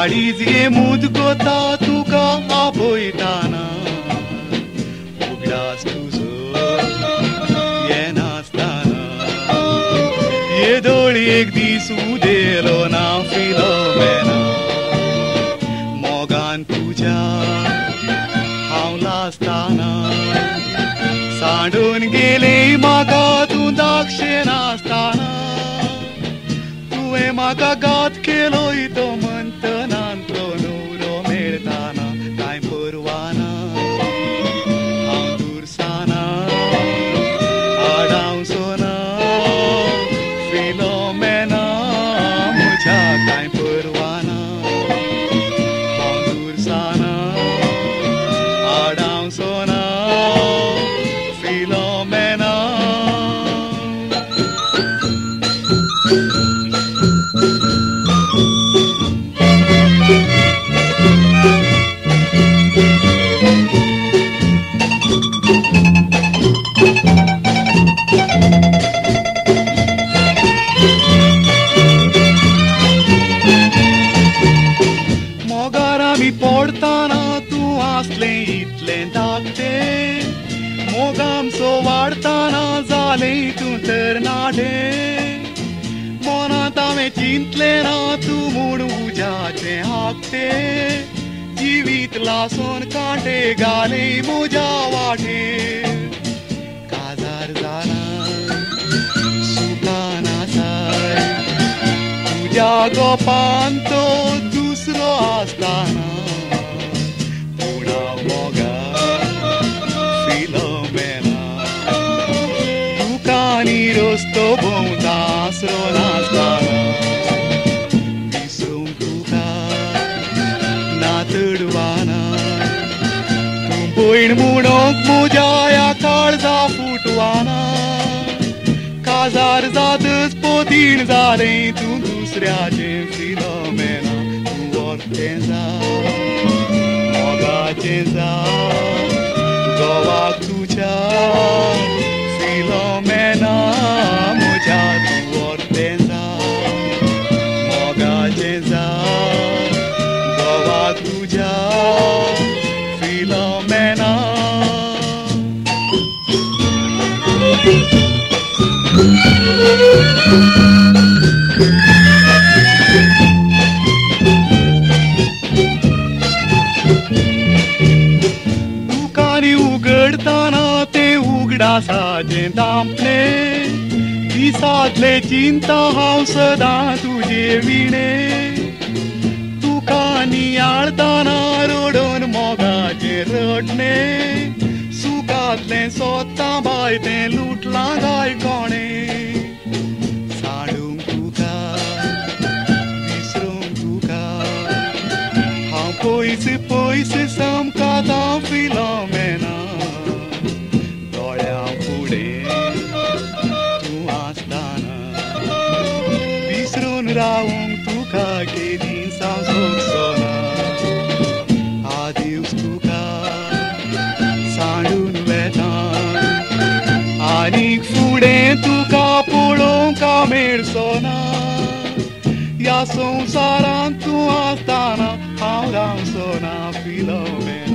अडीच ये मुदकोता तुका आपयताना उगडास तुजो ये नासताना ये दोळी एक दीस उदेलो ना फिलोमेना मोगान तुझ्या हांव लासताना सांडून गेले म्हाका तूं धाकशें नासताना तुवें म्हाका घात केलोय तो म्हणटनांतलो न्हवरो मेळटाना कांय परवाना हांव दुरसाना आडावसोना फिलोमेना म्हज्या कांय परवाना हांव दुरसाना आडावसोना फिलोमेना मोगार आमी पडटाना तूं आसलें इतलें धाकटें मोग आमचो वाडटाना जालें तूं तर नाटें मनांत हांवें चिंतलें ना तूं म्हूण उज्याचें हापटें जिवीत लासून कांटे घाले म्हज्या वाटेर काजार जाना सुखान आसाय तुज्या गोपान तो दुसरो आसताना पूण हांव मोगान फिलोमेना तुका आनी रस्तो भोंवता आसरो नासताना विसरूंक तुका ना तडवाना तूं भयण म्हणूंक म्हज्या ह्या काळजा फुटवाना काजार जातच पोतीन जालें तूं दुसऱ्याचें फिलोमेना तूं व्हरतें जा मोगाचें जा घोवाक तुज्या फिलोमेना म्हज्या तूं व्हरतें जा मोगाचें जा घोवाक तुज्या फिलोमेना तुकानी उगडताना तें उगडासाचें दामलें दिसांतले चिंता हांव सदां तुजे विणें तुकानी आळताना रडोन मोगाचें रडणें सुखांतलें सोदतां बाय तें लुटलां गाय कोणें सांडूंक तुका विसरूंक तुका हांव पयस पयस समकातां फिलोमेना दोळ्यां फुडें तूं आसताना विसरून रावूंक तुका केदी साव सोंसना आदिवस तुका सांडून वेता आनीक फुडें तुका पळोवंक मेळचोना ह्या संवसारांत तूं आसताना हांव रावचोना फिलोमेना